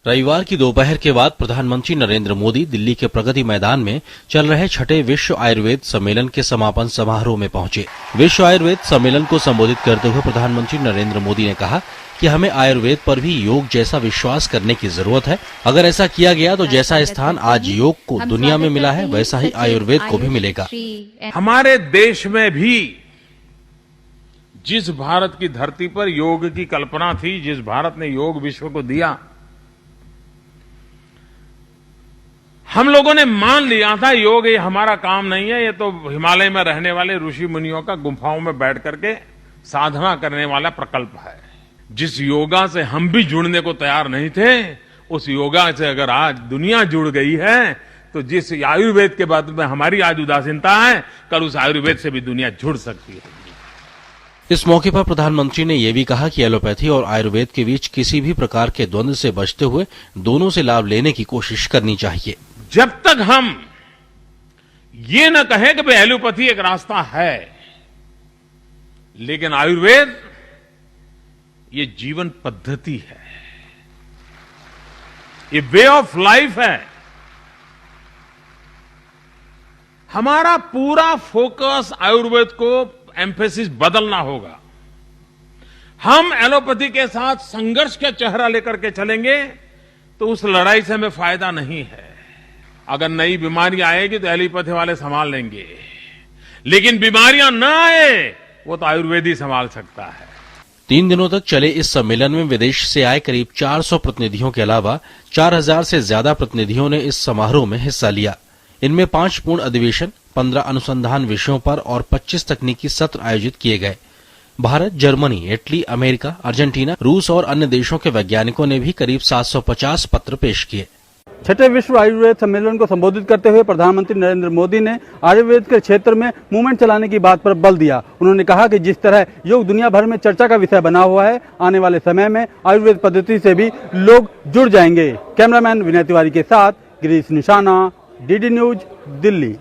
रविवार की दोपहर के बाद प्रधानमंत्री नरेंद्र मोदी दिल्ली के प्रगति मैदान में चल रहे छठे विश्व आयुर्वेद सम्मेलन के समापन समारोह में पहुंचे। विश्व आयुर्वेद सम्मेलन को संबोधित करते हुए प्रधानमंत्री नरेंद्र मोदी ने कहा कि हमें आयुर्वेद पर भी योग जैसा विश्वास करने की जरूरत है। अगर ऐसा किया गया तो जैसा स्थान आज योग को दुनिया में मिला है वैसा ही आयुर्वेद को भी मिलेगा। हमारे देश में भी जिस भारत की धरती पर योग की कल्पना थी, जिस भारत ने योग विश्व को दिया, हम लोगों ने मान लिया था योग ये हमारा काम नहीं है, ये तो हिमालय में रहने वाले ऋषि मुनियों का गुफाओं में बैठ करके साधना करने वाला प्रकल्प है। जिस योगा से हम भी जुड़ने को तैयार नहीं थे, उस योगा से अगर आज दुनिया जुड़ गई है, तो जिस आयुर्वेद के बाद में हमारी आज उदासीनता है, कल उस आयुर्वेद से भी दुनिया जुड़ सकती है। इस मौके पर प्रधानमंत्री ने यह भी कहा कि एलोपैथी और आयुर्वेद के बीच किसी भी प्रकार के द्वंद्व से बचते हुए दोनों से लाभ लेने की कोशिश करनी चाहिए। जब तक हम ये न कहें कि भाई एलोपैथी एक रास्ता है, लेकिन आयुर्वेद ये जीवन पद्धति है, ये वे ऑफ लाइफ है। हमारा पूरा फोकस आयुर्वेद को एम्फेसिस बदलना होगा। हम एलोपैथी के साथ संघर्ष का चेहरा लेकर के चलेंगे तो उस लड़ाई से हमें फायदा नहीं है। अगर नई बीमारी आएगी तो एलोपैथी वाले संभाल लेंगे, लेकिन बीमारियां न आए वो तो आयुर्वेद ही संभाल सकता है। 3 दिनों तक चले इस सम्मेलन में विदेश से आए करीब 400 प्रतिनिधियों के अलावा 4000 से ज्यादा प्रतिनिधियों ने इस समारोह में हिस्सा लिया। इनमें 5 पूर्ण अधिवेशन, 15 अनुसंधान विषयों पर और 25 तकनीकी सत्र आयोजित किए गए। Bharat, Germany, Italy, America, Argentina, रूस और अन्य देशों के वैज्ञानिकों ने भी करीब 750 पत्र पेश किए। छठे विश्व आयुर्वेद सम्मेलन को संबोधित करते हुए प्रधानमंत्री नरेंद्र मोदी ने आयुर्वेद के क्षेत्र में मूवमेंट चलाने की बात पर बल दिया। उन्होंने कहा कि जिस तरह योग दुनिया भर में चर्चा का विषय बना हुआ है, आने वाले समय में आयुर्वेद पद्धति से भी लोग जुड़ जाएंगे। कैमरामैन विनय तिवारी के साथ गिरीश निशाना, डीडी न्यूज, दिल्ली।